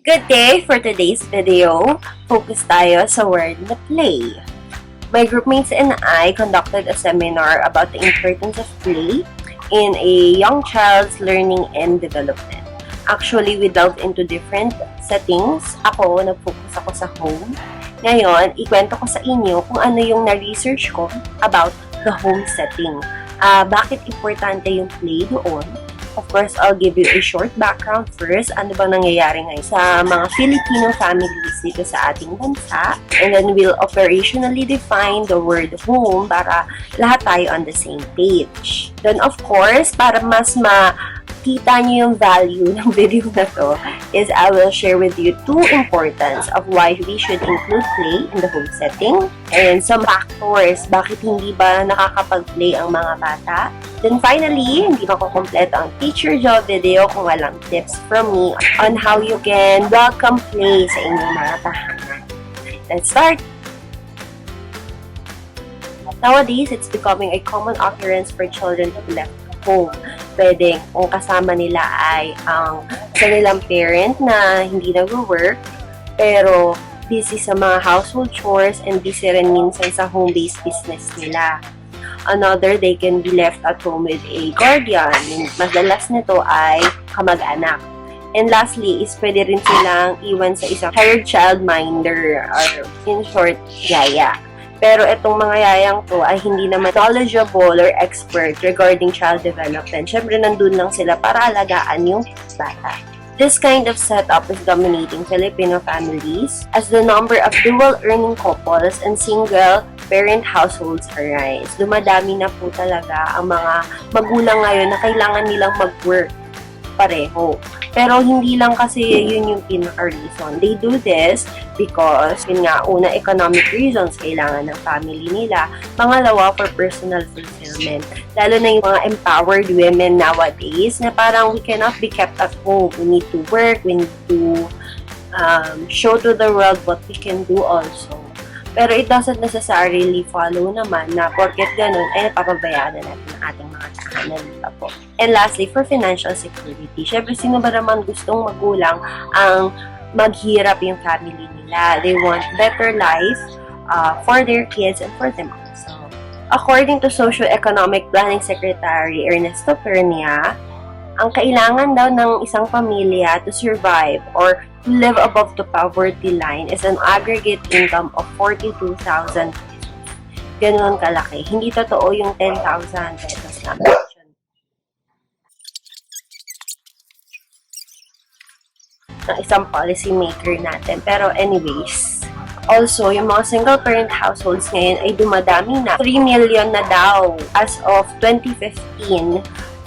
Good day! For today's video, focus tayo sa word na play. My groupmates and I conducted a seminar about the importance of play in a young child's learning and development. Actually, we delved into different settings. Ako, nag-focus ako sa home. Ngayon, ikwento ko sa inyo kung ano yung na-research ko about the home setting. Bakit importante yung play doon? Of course, I'll give you a short background first. Ano bang nangyayari ngayon sa mga Filipino families dito sa ating bansa? And then we'll operationally define the word home para lahat tayo on the same page. Then of course, para mas makita niyo yung value ng video na to, is I will share with you two importance of why we should include play in the home setting and some factors bakit hindi ba nakakapag-play ang mga bata. Then finally, hindi makukompleto ang teacher job video kung walang tips from me on how you can welcome play sa inyong mga tahanan. Let's start! Nowadays, it's becoming a common occurrence for children to be left home. Pwedeng kung kasama nila ay ang kanilang parent na hindi nag-work, pero busy sa mga household chores and busy rin minsan sa home-based business nila. Another, they can be left at home with a guardian. Madalas nito ay kamag-anak. And lastly, is pwede rin silang iwan sa isang hired childminder or in short, yaya. Pero itong mga yayang to ay hindi naman knowledgeable or expert regarding child development. Siyempre, nandun lang sila para alagaan yung bata. This kind of setup is dominating Filipino families as the number of dual-earning couples and single-parent households arise. Dumadami na po talaga ang mga magulang ngayon na kailangan nilang mag-work pareho. Pero hindi lang kasi yun yung pinaka-reason. They do this because, yun nga, una, economic reasons, kailangan ng family nila. Pangalawa, for personal fulfillment. Lalo na yung mga empowered women nowadays na parang we cannot be kept at home. We need to work, we need to show to the world what we can do also. Pero it doesn't necessarily follow naman na porket ganun, ay napapabayaan na natin ang ating mga tahanan dito po. And lastly, for financial security. Syempre, sino ba naman gustong magulang ang maghirap yung family nila? They want better life for their kids and for them also. According to Socio-Economic Planning Secretary Ernesto Pernia, ang kailangan daw ng isang pamilya to survive or to live above the poverty line is an aggregate income of 42,000 pesos. Ganun kalaki. Hindi totoo yung 10,000 pesos na mention ng isang policy maker natin. Pero anyways, also, yung mga single-parent households ngayon ay dumadami na. 3 million na daw as of 2015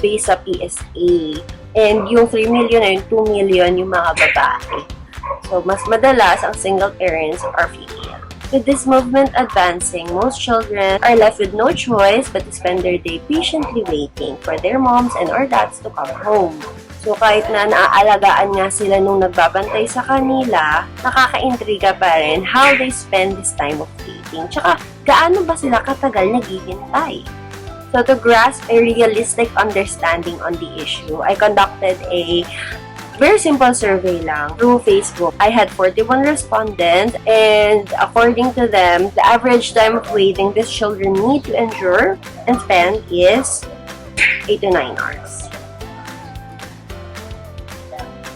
based sa PSA. And yung 3 million na yung 2 million yung mga babae. So, mas madalas ang single parents are female. With this movement advancing, most children are left with no choice but to spend their day patiently waiting for their moms and or dads to come home. So, kahit na naaalagaan nga sila nung nagbabantay sa kanila, nakaka-intriga pa rin how they spend this time of waiting. Tsaka, gaano ba sila katagal naghihintay? So, to grasp a realistic understanding on the issue, I conducted a very simple survey lang through Facebook. I had 41 respondents, and according to them, the average time of waiting these children need to endure and spend is 8 to 9 hours.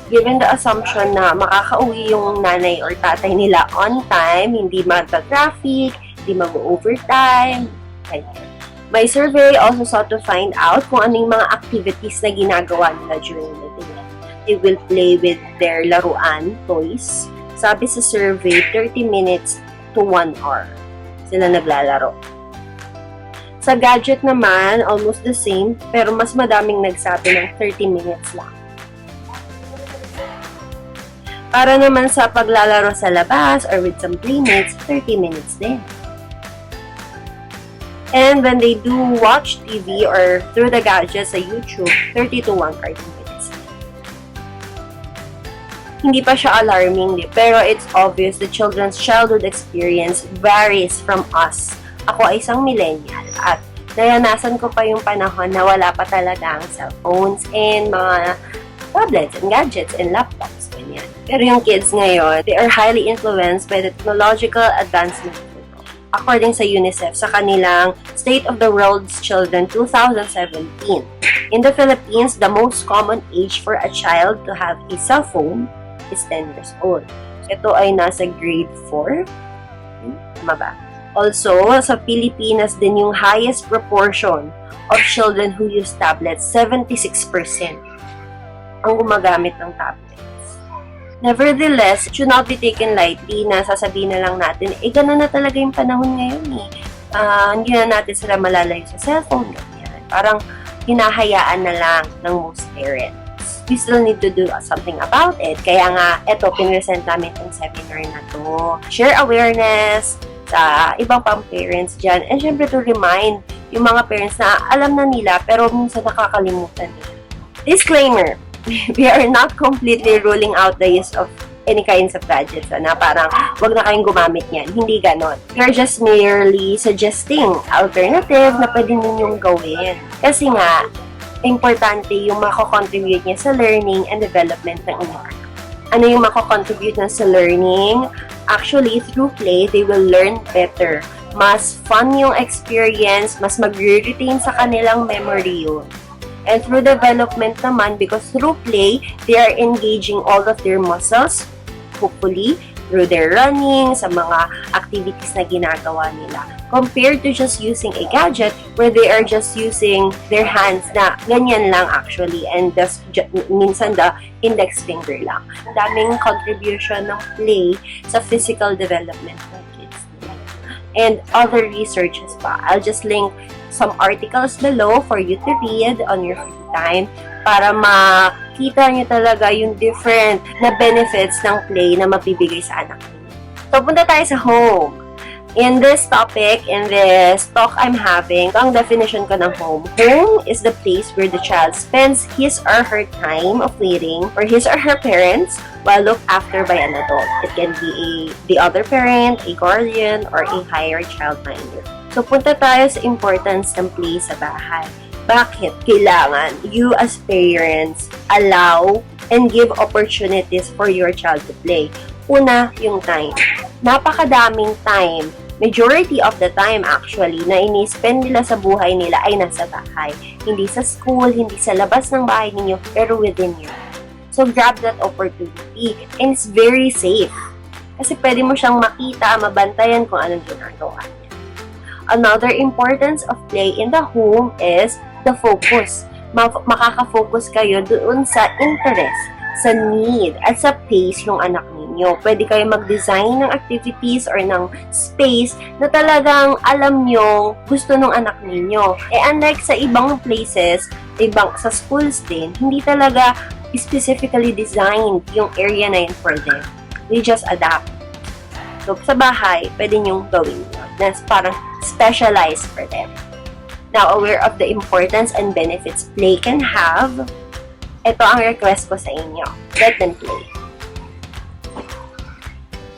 Given the assumption na makakauwi yung nanay or tatay nila on time, hindi magta-traffic, hindi mag-overtime, ganyan. My survey also sought to find out kung anong mga activities na ginagawa nila during the day. They will play with their laruan, toys. Sabi sa survey, 30 minutes to 1 hour sila naglalaro. Sa gadget naman, almost the same, pero mas madaming nagsabi ng 30 minutes lang. Para naman sa paglalaro sa labas or with some playmates, 30 minutes din. And when they do watch TV or through the gadgets sa YouTube, 30 to 1 minutes. Hindi pa siya alarming, pero it's obvious the children's childhood experience varies from us. Ako ay isang millennial at naranasan ko pa yung panahon na wala pa talaga ang cellphones and mga tablets and gadgets and laptops. yan. Pero yung kids ngayon, they are highly influenced by the technological advancement. According sa UNICEF, sa kanilang State of the World's Children 2017. In the Philippines, the most common age for a child to have a cell phone is 10 years old. Ito ay nasa grade 4. Tama ba? Also, sa Pilipinas din yung highest proportion of children who use tablets, 76% ang gumagamit ng tablets. Nevertheless, it should not be taken lightly na sasabihin na lang natin, ganun na talaga yung panahon ngayon eh. Hindi na natin sila malalayo sa cellphone. Ganyan. Parang hinahayaan na lang ng most parents. We still need to do something about it. Kaya nga, eto, pinresent namin itong seminar na to. Share awareness sa ibang pang parents dyan. And syempre to remind yung mga parents na alam na nila pero minsan nakakalimutan nila. Disclaimer, we are not completely ruling out the use of any kinds of gadgets na parang wag na kayong gumamit yan. Hindi ganon. We are just merely suggesting alternative na pwede ninyong gawin. Kasi nga, importante yung mako-contribute niya sa learning and development ng inyong anak. Ano yung mako-contribute na sa learning? Actually, through play, they will learn better. Mas fun yung experience, mas mag-retain sa kanilang memory yun. And through development naman, because through play, they are engaging all of their muscles, hopefully, through their running, sa mga activities na ginagawa nila. Compared to just using a gadget where they are just using their hands na ganyan lang actually and just, minsan the index finger lang. Ang daming contribution ng play sa physical development ng kids. And other researches pa. I'll just link some articles below for you to read on your free time para makita nyo talaga yung different na benefits ng play na mabibigay sa anak niyo. So, punta tayo sa home. In this topic, in this talk I'm having, ang definition ko ng home. Home is the place where the child spends his or her time of waiting for his or her parents while looked after by an adult. It can be the other parent, a guardian, or a higher childminder. So, punta tayo sa importance ng play sa bahay. Bakit kailangan you as parents allow and give opportunities for your child to play? Una, yung time. Napakadaming time. Majority of the time actually na ini-spend nila sa buhay nila ay nasa bahay. Hindi sa school, hindi sa labas ng bahay ninyo, pero within you. So, grab that opportunity. And it's very safe. Kasi pwede mo siyang makita, mabantayan kung anong ginagawa niya. Another importance of play in the home is the focus. Makaka-focus kayo doon sa interest, sa need, at sa pace ng anak ninyo. Pwede kayo mag-design ng activities or ng space na talagang alam nyo gusto ng anak ninyo. Unlike sa ibang places, sa schools din, hindi talaga specifically designed yung area na yun for them. They just adapt. So, sa bahay, pwede nyong gawin yun. That's parang specialized for them. Now, aware of the importance and benefits play can have, ito ang request ko sa inyo. Let them play.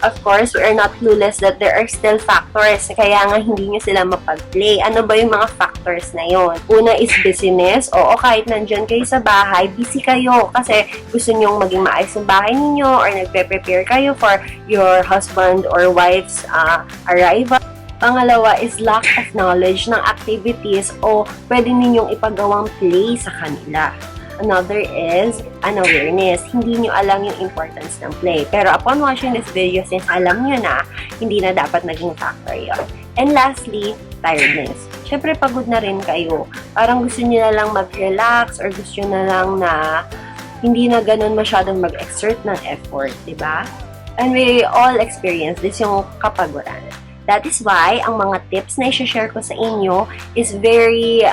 Of course, we are not clueless that there are still factors kaya nga hindi nyo sila mapag-play. Ano ba yung mga factors na yon? Una is busyness. Oo, kahit nandyan kayo sa bahay, busy kayo kasi gusto nyong maging maayos yung bahay ninyo or nagpe-prepare kayo for your husband or wife's arrival. Pangalawa is lack of knowledge ng activities o pwede ninyong ipagawang play sa kanila. Another is unawareness. Hindi nyo alam yung importance ng play. Pero upon watching this video, since alam nyo na, hindi na dapat naging factor yun. And lastly, tiredness. Siyempre, pagod na rin kayo. Parang gusto nyo na lang mag-relax or gusto nyo na lang na hindi na ganun masyadong mag-exert ng effort, diba? And we all experience this yung kapaguran. That is why, ang mga tips na i-share ko sa inyo is very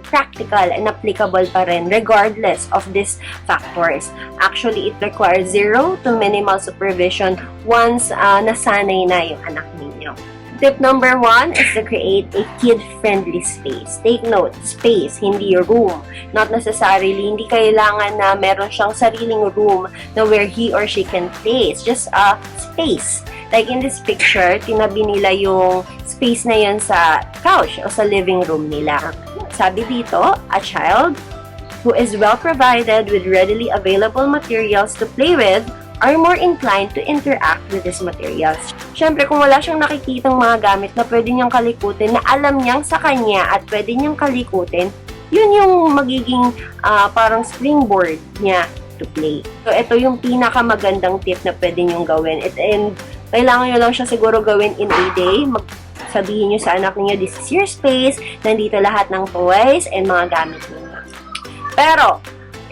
practical and applicable pa rin regardless of these factors. Actually, it requires 0 to minimal supervision once nasanay na yung anak ninyo. Tip number 1 is to create a kid-friendly space. Take note, space, hindi room. Not necessarily, hindi kailangan na meron siyang sariling room na where he or she can play. It's just a space. Like in this picture, tinabi nila yung space na yun sa couch o sa living room nila. Sabi dito, a child who is well provided with readily available materials to play with are more inclined to interact with these materials. Siyempre, kung wala siyang nakikitang mga gamit na pwede niyang kalikutin, na alam niyang sa kanya at pwede niyang kalikutin, yun yung magiging parang springboard niya to play. So, ito yung pinakamagandang tip na pwede niyong gawin. And kailangan nyo lang siya siguro gawin in a day. Sabihin nyo sa anak niyo, this is your space, nandito lahat ng toys and mga gamit niyo. Pero,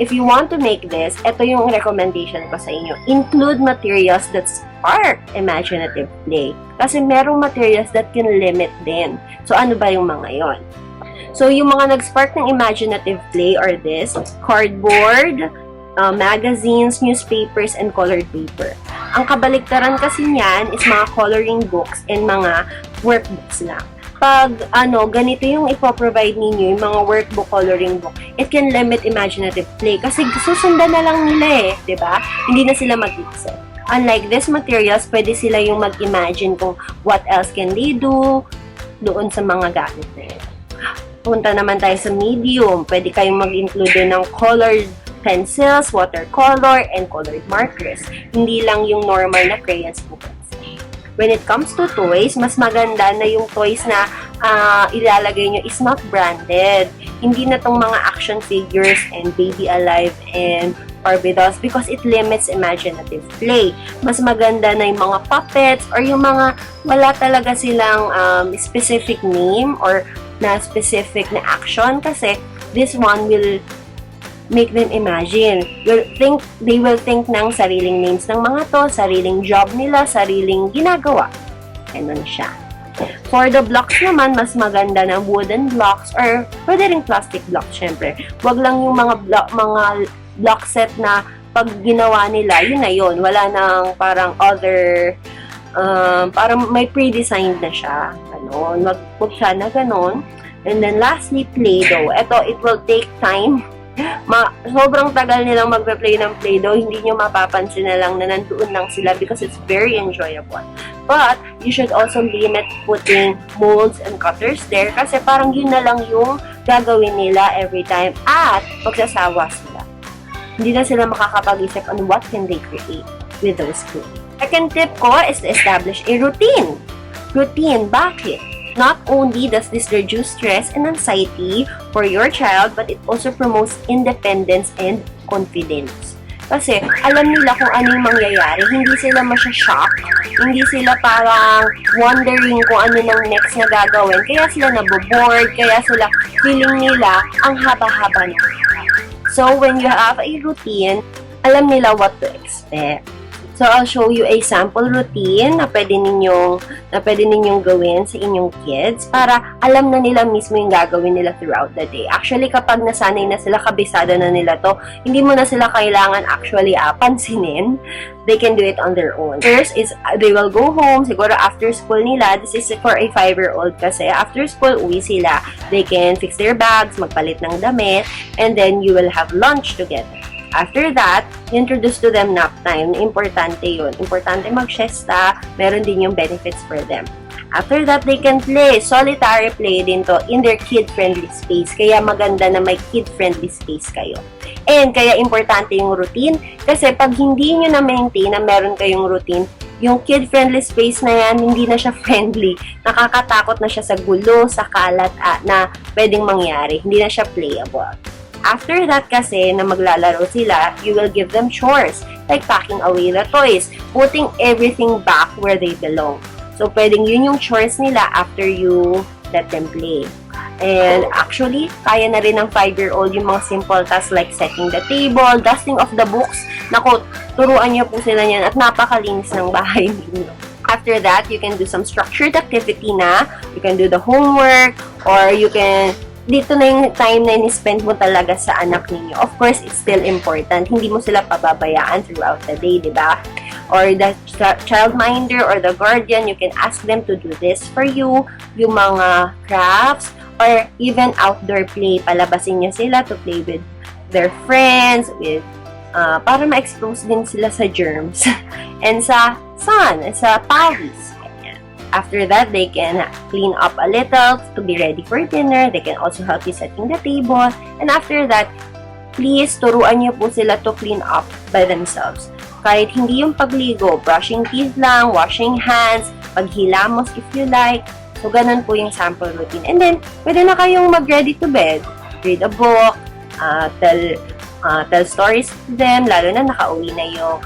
if you want to make this, ito yung recommendation ko sa inyo. Include materials that spark imaginative play. Kasi merong materials that can limit din. So, ano ba yung mga yon? So, yung mga nag-spark ng imaginative play are this: cardboard, magazines, newspapers, and colored paper. Ang kabaliktaran kasi niyan is mga coloring books and mga workbooks lang. Pag ganito yung ipoprovide ninyo, yung mga workbook, coloring book, it can limit imaginative play kasi susundan na lang nila eh, diba? Hindi na sila mag-isip. Unlike these materials, pwede sila yung mag-imagine kung what else can they do doon sa mga gamit na yun. Punta naman tayo sa medium. Pwede kayong mag-include ng colored pencils, watercolor, and colored markers. Hindi lang yung normal na crayons po. When it comes to toys, mas maganda na yung toys na ilalagay nyo is not branded. Hindi na tong mga action figures and Baby Alive and Barbie dolls because it limits imaginative play. Mas maganda na yung mga puppets or yung mga wala talaga silang specific name or na specific na action kasi this one will make them imagine. They will think ng sariling names ng mga to, sariling job nila, sariling ginagawa. Ganun siya. For the blocks naman, mas maganda na wooden blocks or pwede rin plastic blocks, syempre. Wag lang yung mga block set na pag ginawa nila, yun na yun. Wala nang parang other, parang may pre-designed na siya. Ganon. Wag siya na ganon. And then lastly, Play-Doh. Ito, it will take time. Sobrang tagal nilang magpe-play ng Play-Doh, hindi nyo mapapansin na lang na nandoon lang sila because it's very enjoyable. But, you should also limit putting molds and cutters there kasi parang yun na lang yung gagawin nila every time at magsasawa sila. Hindi na sila makakapag-isip on what can they create with those clay. Second tip ko is to establish a routine. Routine, bakit? Not only does this reduce stress and anxiety for your child, but it also promotes independence and confidence. Kasi alam nila kung anong mangyayari, hindi sila masya-shock, hindi sila parang wondering kung ano nang next na gagawin, kaya sila naboboard, kaya sila feeling nila ang haba-haba na. So when you have a routine, alam nila what to expect. So, I'll show you a sample routine na pwede ninyong gawin sa inyong kids para alam na nila mismo yung gagawin nila throughout the day. Actually, kapag nasanay na sila, kabisado na nila to, hindi mo na sila kailangan actually pansinin. They can do it on their own. First is, they will go home, siguro after school nila. This is for a 5-year-old kasi after school, uwi sila. They can fix their bags, magpalit ng damit, and then you will have lunch together. After that, introduce to them nap time. Importante yun. Importante mag-siesta. Meron din yung benefits for them. After that, they can play. Solitary play din to in their kid-friendly space. Kaya maganda na may kid-friendly space kayo. And kaya importante yung routine. Kasi pag hindi nyo na-maintain na meron kayong routine, yung kid-friendly space na yan, hindi na siya friendly. Nakakatakot na siya sa gulo, sa kalat na pwedeng mangyari. Hindi na siya playable. After that kasi, na maglalaro sila, you will give them chores, like packing away the toys, putting everything back where they belong. So, pwedeng yun yung chores nila after you let them play. And actually, kaya na rin ng 5-year-old yung mga simple tasks like setting the table, dusting of the books. Naku, turuan niyo po sila yan at napakalinis ng bahay ninyo. After that, you can do some structured activity na. You can do the homework, or you can dito na yung time na ni-spend mo talaga sa anak ninyo. Of course, it's still important. Hindi mo sila pababayaan throughout the day, di ba? Or the childminder or the guardian, you can ask them to do this for you. Yung mga crafts or even outdoor play. Palabasin niyo sila to play with their friends, with para ma-expose din sila sa germs and sa sun, sa pawis. After that, they can clean up a little to be ready for dinner. They can also help you setting the table. And after that, please, turuan niyo po sila to clean up by themselves. kahit hindi yung pagligo, brushing teeth lang, washing hands, paghilamos if you like. So, ganun po yung sample routine. And then, pwede na kayong mag-ready to bed. Read a book, tell stories to them, lalo na nakauwi na yung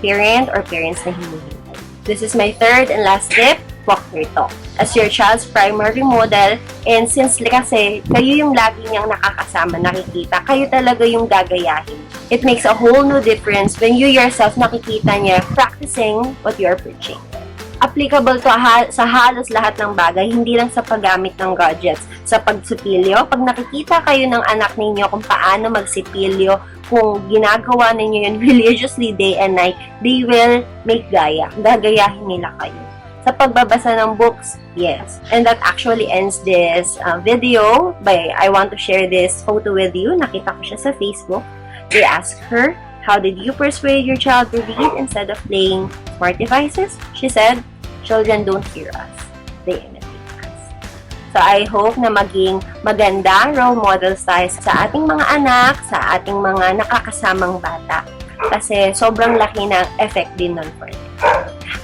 parent or parents na hinihintay. This is my third and last tip, walk your talk. As your child's primary model, and since kasi kayo yung lagi niyang nakakasama, nakikita, kayo talaga yung gagayahin. It makes a whole new difference when you yourself nakikita niya practicing what you are preaching. Applicable to sa halos lahat ng bagay, hindi lang sa paggamit ng gadgets. Sa pagsipilyo, pag nakikita kayo ng anak ninyo kung paano magsipilyo, kung ginagawa ninyo yun religiously day and night, they will make gaya. Gagayahin nila kayo. Sa pagbabasa ng books, yes. And that actually ends this video by I want to share this photo with you. Nakita ko siya sa Facebook. They asked her, how did you persuade your child to read instead of playing smart devices? She said, children don't hear us. They imitate us. So I hope na maging magandang role models tayo sa ating mga anak, sa ating mga nakakasamang bata. Kasi sobrang laki ng effect din nun for them.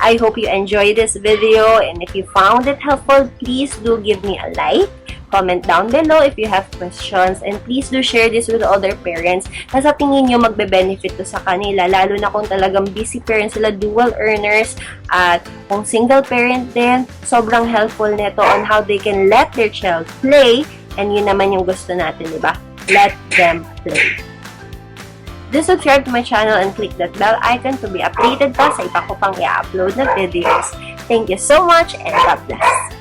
I hope you enjoyed this video, and if you found it helpful, please do give me a like. Comment down below if you have questions, and please do share this with other parents na sa tingin nyo magbe-benefit to sa kanila, lalo na kung talagang busy parents sila, dual earners, at kung single parent din, sobrang helpful nito on how they can let their child play, and yun naman yung gusto natin, diba? Let them play. Do subscribe to my channel and click that bell icon to be updated pa sa iba ko pang i-upload na videos. Thank you so much and God bless!